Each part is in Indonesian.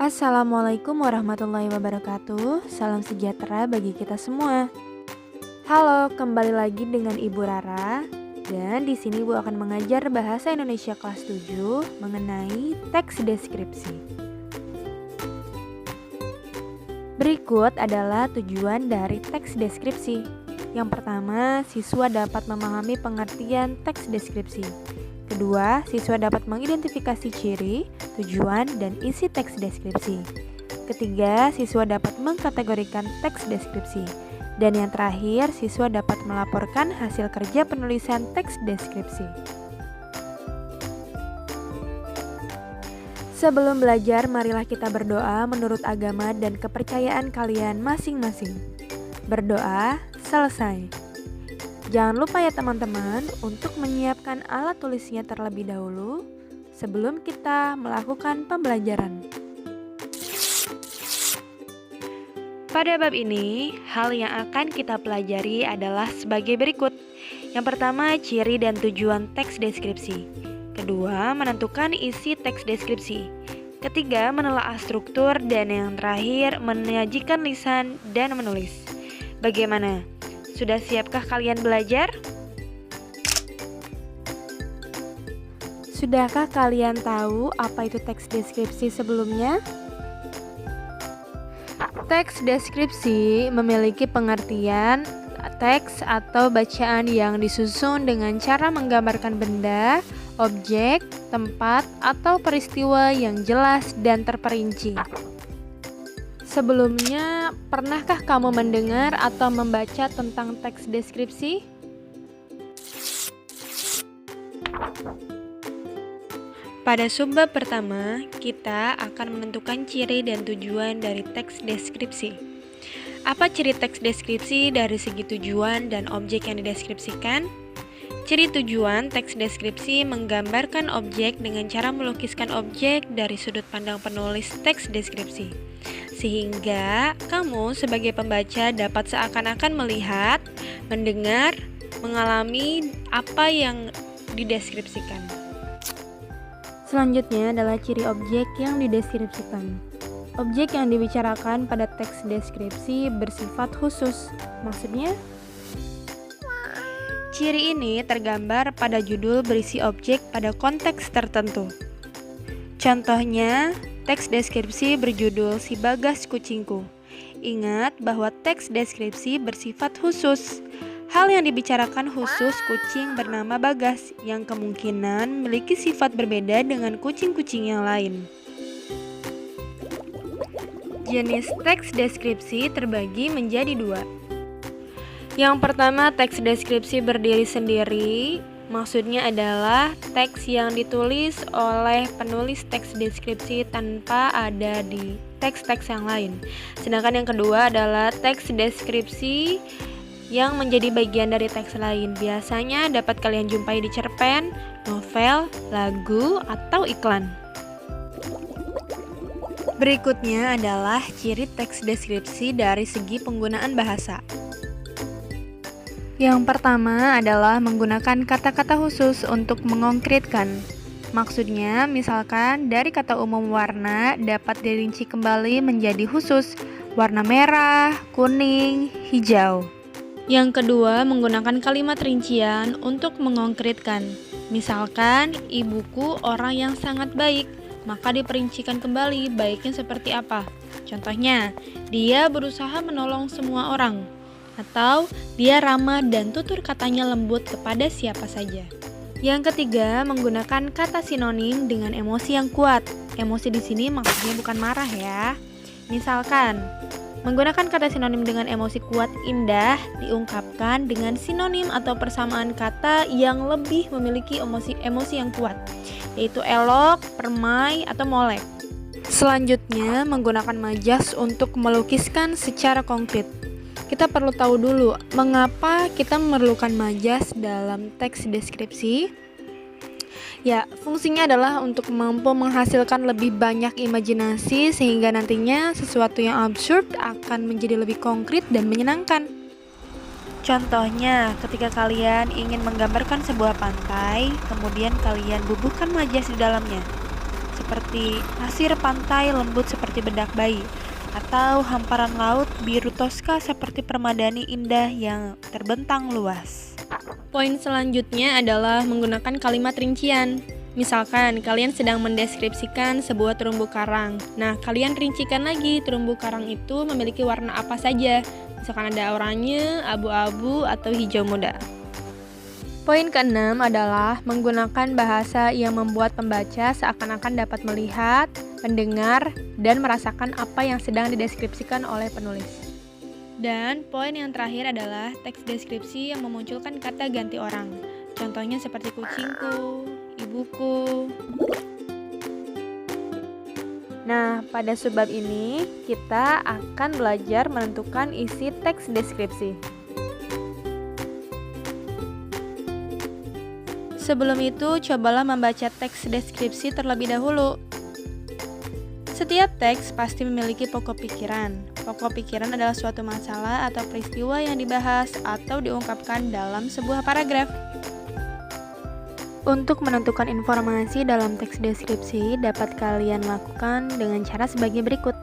Assalamualaikum warahmatullahi wabarakatuh. Salam sejahtera bagi kita semua. Halo, kembali lagi dengan Ibu Rara. Dan di sini Ibu akan mengajar bahasa Indonesia kelas 7 mengenai teks deskripsi. Berikut adalah tujuan dari teks deskripsi. Yang pertama, siswa dapat memahami pengertian teks deskripsi. Kedua, siswa dapat mengidentifikasi ciri, tujuan, dan isi teks deskripsi. Ketiga, siswa dapat mengkategorikan teks deskripsi. Dan yang terakhir, siswa dapat melaporkan hasil kerja penulisan teks deskripsi. Sebelum belajar, marilah kita berdoa menurut agama dan kepercayaan kalian masing-masing. Berdoa selesai. Jangan lupa ya teman-teman untuk menyiapkan alat tulisnya terlebih dahulu sebelum kita melakukan pembelajaran. Pada bab ini, hal yang akan kita pelajari adalah sebagai berikut. Yang pertama, ciri dan tujuan teks deskripsi. Kedua, menentukan isi teks deskripsi. Ketiga, menelaah struktur. Dan yang terakhir, menyajikan lisan dan menulis. Bagaimana? Sudah siapkah kalian belajar? Sudahkah kalian tahu apa itu teks deskripsi sebelumnya? Teks deskripsi memiliki pengertian teks atau bacaan yang disusun dengan cara menggambarkan benda, objek, tempat, atau peristiwa yang jelas dan terperinci. Sebelumnya, pernahkah kamu mendengar atau membaca tentang teks deskripsi? Pada subbab pertama, kita akan menentukan ciri dan tujuan dari teks deskripsi. Apa ciri teks deskripsi dari segi tujuan dan objek yang dideskripsikan? Ciri tujuan teks deskripsi menggambarkan objek dengan cara melukiskan objek dari sudut pandang penulis teks deskripsi. Sehingga kamu sebagai pembaca dapat seakan-akan melihat, mendengar, mengalami apa yang dideskripsikan. Selanjutnya adalah ciri objek yang dideskripsikan. Objek yang dibicarakan pada teks deskripsi bersifat khusus. Maksudnya, ciri ini tergambar pada judul berisi objek pada konteks tertentu. Contohnya, teks deskripsi berjudul Si Bagas Kucingku. Ingat bahwa teks deskripsi bersifat khusus. Hal yang dibicarakan khusus kucing bernama Bagas yang kemungkinan memiliki sifat berbeda dengan kucing-kucing yang lain. Jenis teks deskripsi terbagi menjadi dua. Yang pertama, teks deskripsi berdiri sendiri. Maksudnya adalah teks yang ditulis oleh penulis teks deskripsi tanpa ada di teks-teks yang lain. Sedangkan yang kedua adalah teks deskripsi yang menjadi bagian dari teks lain. Biasanya dapat kalian jumpai di cerpen, novel, lagu, atau iklan. Berikutnya adalah ciri teks deskripsi dari segi penggunaan bahasa. Yang pertama adalah menggunakan kata-kata khusus untuk mengkonkretkan. Maksudnya, misalkan dari kata umum warna dapat dirinci kembali menjadi khusus, warna merah, kuning, hijau. Yang kedua, menggunakan kalimat rincian untuk mengkonkretkan. Misalkan, ibuku orang yang sangat baik, maka diperincikan kembali baiknya seperti apa. Contohnya, dia berusaha menolong semua orang. Atau dia ramah dan tutur katanya lembut kepada siapa saja. Yang ketiga, menggunakan kata sinonim dengan emosi yang kuat. Emosi di sini maksudnya bukan marah ya. Misalkan, menggunakan kata sinonim dengan emosi kuat indah diungkapkan dengan sinonim atau persamaan kata yang lebih memiliki emosi yang kuat, yaitu elok, permai, atau molek. Selanjutnya, menggunakan majas untuk melukiskan secara konkret. Kita perlu tahu dulu mengapa kita memerlukan majas dalam teks deskripsi. Ya, fungsinya adalah untuk mampu menghasilkan lebih banyak imajinasi sehingga nantinya sesuatu yang absurd akan menjadi lebih konkret dan menyenangkan. Contohnya, ketika kalian ingin menggambarkan sebuah pantai, kemudian kalian bubuhkan majas di dalamnya. seperti pasir pantai lembut seperti bedak bayi, atau hamparan laut biru toska seperti permadani indah yang terbentang luas. Poin selanjutnya adalah menggunakan kalimat rincian. Misalkan kalian sedang mendeskripsikan sebuah terumbu karang. Nah, kalian rincikan lagi terumbu karang itu memiliki warna apa saja. Misalkan ada oranye, abu-abu, atau hijau muda. Poin keenam adalah menggunakan bahasa yang membuat pembaca seakan-akan dapat melihat, mendengar, dan merasakan apa yang sedang dideskripsikan oleh penulis. Dan poin yang terakhir adalah teks deskripsi yang memunculkan kata ganti orang. Contohnya seperti kucingku, ibuku. Nah, pada subbab ini kita akan belajar menentukan isi teks deskripsi. Sebelum itu, cobalah membaca teks deskripsi terlebih dahulu. Setiap teks pasti memiliki pokok pikiran. Pokok pikiran adalah suatu masalah atau peristiwa yang dibahas atau diungkapkan dalam sebuah paragraf. Untuk menentukan informasi dalam teks deskripsi dapat kalian lakukan dengan cara sebagai berikut.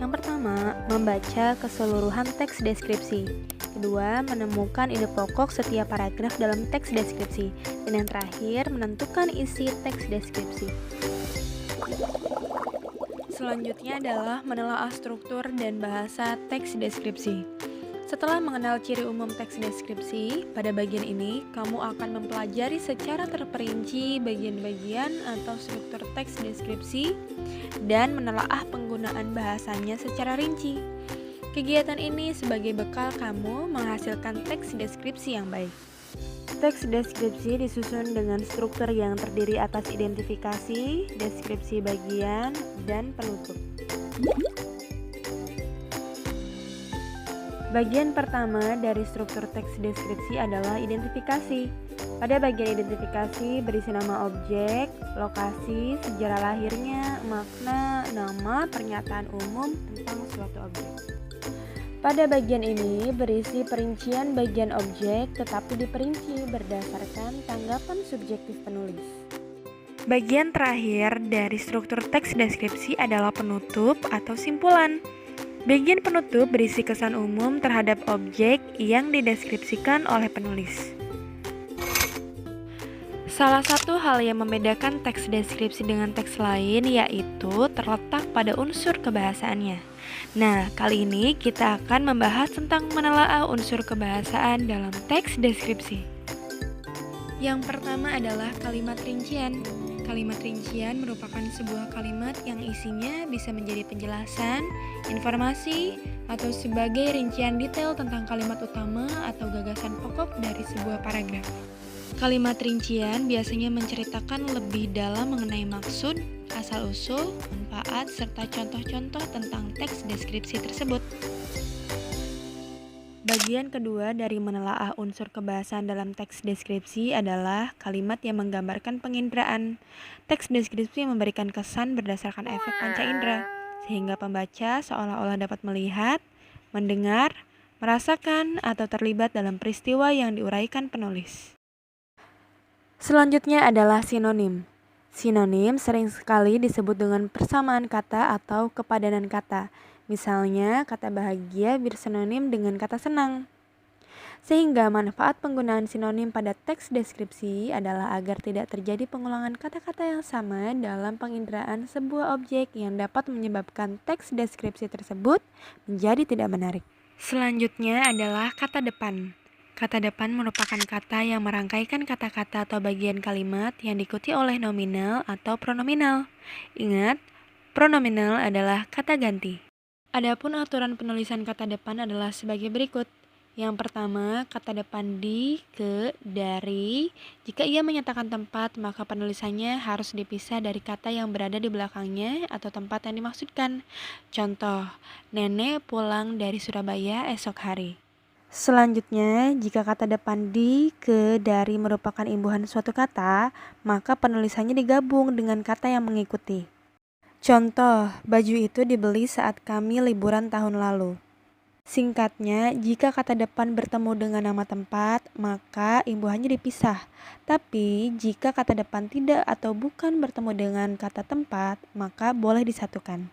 Yang pertama, membaca keseluruhan teks deskripsi. Kedua, menemukan ide pokok setiap paragraf dalam teks deskripsi. Dan yang terakhir, menentukan isi teks deskripsi. Selanjutnya adalah menelaah struktur dan bahasa teks deskripsi. Setelah mengenal ciri umum teks deskripsi, pada bagian ini kamu akan mempelajari secara terperinci bagian-bagian atau struktur teks deskripsi dan menelaah penggunaan bahasanya secara rinci. Kegiatan ini sebagai bekal kamu menghasilkan teks deskripsi yang baik. Teks deskripsi disusun dengan struktur yang terdiri atas identifikasi, deskripsi bagian, dan penutup. Bagian pertama dari struktur teks deskripsi adalah identifikasi. Pada bagian identifikasi berisi nama objek, lokasi, sejarah lahirnya, makna, nama, pernyataan umum tentang suatu objek. Pada bagian ini berisi perincian bagian objek tetapi diperinci berdasarkan tanggapan subjektif penulis. Bagian terakhir dari struktur teks deskripsi adalah penutup atau simpulan. Bagian penutup berisi kesan umum terhadap objek yang dideskripsikan oleh penulis. Salah satu hal yang membedakan teks deskripsi dengan teks lain yaitu terletak pada unsur kebahasaannya. Nah, kali ini kita akan membahas tentang menelaah unsur kebahasaan dalam teks deskripsi. Yang pertama adalah kalimat rincian. Kalimat rincian merupakan sebuah kalimat yang isinya bisa menjadi penjelasan, informasi, atau sebagai rincian detail tentang kalimat utama atau gagasan pokok dari sebuah paragraf. Kalimat rincian biasanya menceritakan lebih dalam mengenai maksud, asal-usul, manfaat, serta contoh-contoh tentang teks deskripsi tersebut. Bagian kedua dari menelaah unsur kebahasaan dalam teks deskripsi adalah kalimat yang menggambarkan penginderaan. Teks deskripsi memberikan kesan berdasarkan efek panca indera, sehingga pembaca seolah-olah dapat melihat, mendengar, merasakan, atau terlibat dalam peristiwa yang diuraikan penulis. Selanjutnya adalah sinonim. Sinonim sering sekali disebut dengan persamaan kata atau kepadanan kata. Misalnya, kata bahagia bersinonim dengan kata senang. Sehingga manfaat penggunaan sinonim pada teks deskripsi adalah agar tidak terjadi pengulangan kata-kata yang sama dalam penginderaan sebuah objek yang dapat menyebabkan teks deskripsi tersebut menjadi tidak menarik. Selanjutnya adalah kata depan. Kata depan merupakan kata yang merangkaikan kata-kata atau bagian kalimat yang diikuti oleh nominal atau pronominal. Ingat, pronominal adalah kata ganti. Adapun aturan penulisan kata depan adalah sebagai berikut. Yang pertama, kata depan di, ke, dari. Jika ia menyatakan tempat, maka penulisannya harus dipisah dari kata yang berada di belakangnya atau tempat yang dimaksudkan. Contoh, nenek pulang dari Surabaya esok hari. Selanjutnya, jika kata depan di, ke, dari merupakan imbuhan suatu kata, maka penulisannya digabung dengan kata yang mengikuti. Contoh, baju itu dibeli saat kami liburan tahun lalu. Singkatnya, jika kata depan bertemu dengan nama tempat, maka imbuhannya dipisah. Tapi, jika kata depan tidak atau bukan bertemu dengan kata tempat, maka boleh disatukan.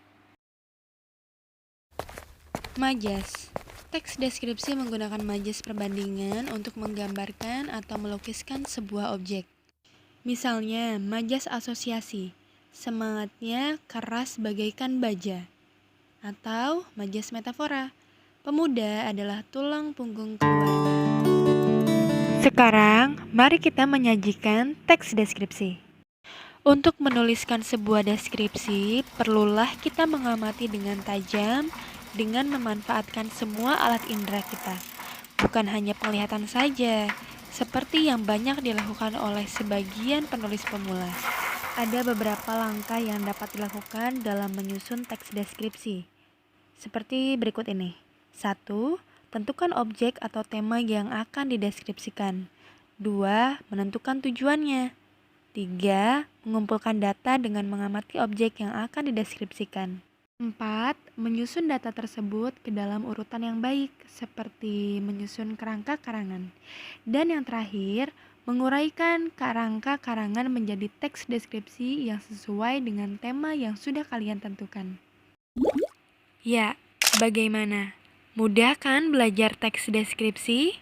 Majas. Teks deskripsi menggunakan majas perbandingan untuk menggambarkan atau melukiskan sebuah objek. Misalnya, majas asosiasi. Semangatnya keras bagaikan baja. Atau majas metafora. Pemuda adalah tulang punggung keluarga. Sekarang, mari kita menyajikan teks deskripsi. Untuk menuliskan sebuah deskripsi, perlulah kita mengamati dengan tajam dengan memanfaatkan semua alat indera kita. Bukan hanya penglihatan saja, seperti yang banyak dilakukan oleh sebagian penulis pemula. Ada beberapa langkah yang dapat dilakukan dalam menyusun teks deskripsi. Seperti berikut ini. 1. Tentukan objek atau tema yang akan dideskripsikan. 2. Menentukan tujuannya. 3. Mengumpulkan data dengan mengamati objek yang akan dideskripsikan. 4. Menyusun data tersebut ke dalam urutan yang baik, seperti menyusun kerangka karangan. Dan yang terakhir, menguraikan kerangka karangan menjadi teks deskripsi yang sesuai dengan tema yang sudah kalian tentukan. Ya, bagaimana? Mudah kan belajar teks deskripsi?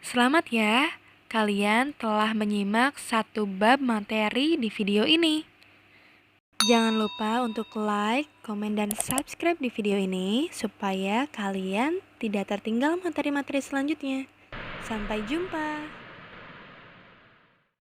Selamat ya, kalian telah menyimak satu bab materi di video ini. Jangan lupa untuk like, komen, dan subscribe di video ini supaya kalian tidak tertinggal materi-materi selanjutnya. Sampai jumpa!